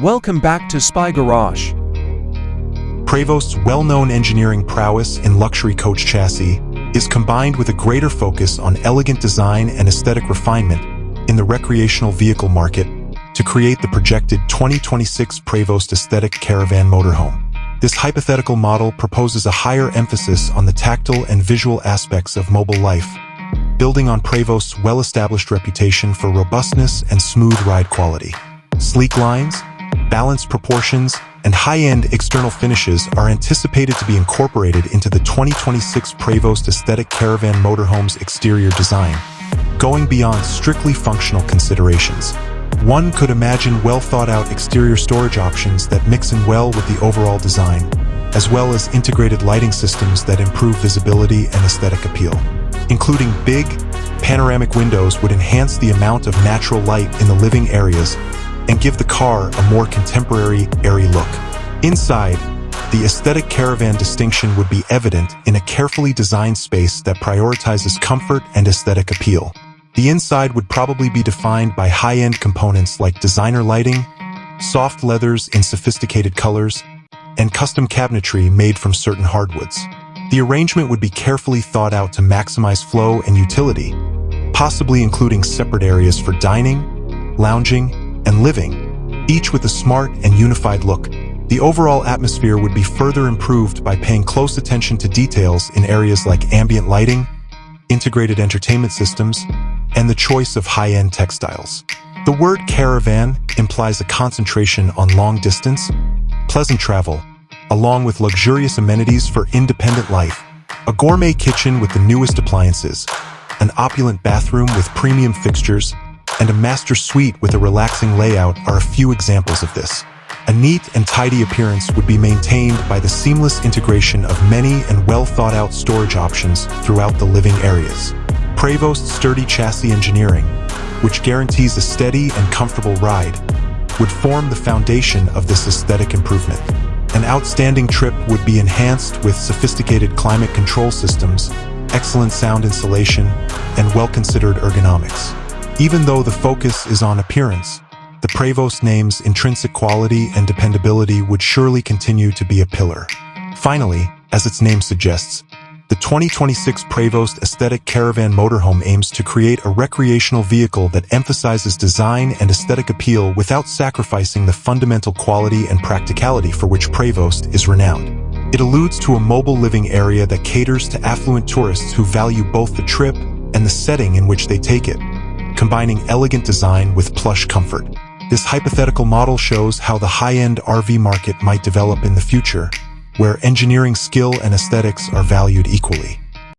Welcome back to Spy Garage. Prevost's well-known engineering prowess in luxury coach chassis is combined with a greater focus on elegant design and aesthetic refinement in the recreational vehicle market to create the projected 2026 Prevost Aesthetic Caravan Motorhome. This hypothetical model proposes a higher emphasis on the tactile and visual aspects of mobile life, building on Prevost's well-established reputation for robustness and smooth ride quality. Sleek lines, balanced proportions, and high-end external finishes are anticipated to be incorporated into the 2026 Prevost Aesthetic Caravan Motorhome's exterior design, going beyond strictly functional considerations. One could imagine well-thought-out exterior storage options that mix in well with the overall design, as well as integrated lighting systems that improve visibility and aesthetic appeal. Including big, panoramic windows would enhance the amount of natural light in the living areas and give the car a more contemporary, airy look. Inside, the aesthetic caravan distinction would be evident in a carefully designed space that prioritizes comfort and aesthetic appeal. The inside would probably be defined by high-end components like designer lighting, soft leathers in sophisticated colors, and custom cabinetry made from certain hardwoods. The arrangement would be carefully thought out to maximize flow and utility, possibly including separate areas for dining, lounging, and living, each with a smart and unified look. The overall atmosphere would be further improved by paying close attention to details in areas like ambient lighting, integrated entertainment systems, and the choice of high-end textiles. The word caravan implies a concentration on long distance, pleasant travel, along with luxurious amenities for independent life. A gourmet kitchen with the newest appliances, an opulent bathroom with premium fixtures, and a master suite with a relaxing layout are a few examples of this. A neat and tidy appearance would be maintained by the seamless integration of many and well-thought-out storage options throughout the living areas. Prevost's sturdy chassis engineering, which guarantees a steady and comfortable ride, would form the foundation of this aesthetic improvement. An outstanding trip would be enhanced with sophisticated climate control systems, excellent sound insulation, and well-considered ergonomics. Even though the focus is on appearance, the Prevost name's intrinsic quality and dependability would surely continue to be a pillar. Finally, as its name suggests, the 2026 Prevost Aesthetic Caravan Motorhome aims to create a recreational vehicle that emphasizes design and aesthetic appeal without sacrificing the fundamental quality and practicality for which Prevost is renowned. It alludes to a mobile living area that caters to affluent tourists who value both the trip and the setting in which they take it, combining elegant design with plush comfort. This hypothetical model shows how the high-end RV market might develop in the future, where engineering skill and aesthetics are valued equally.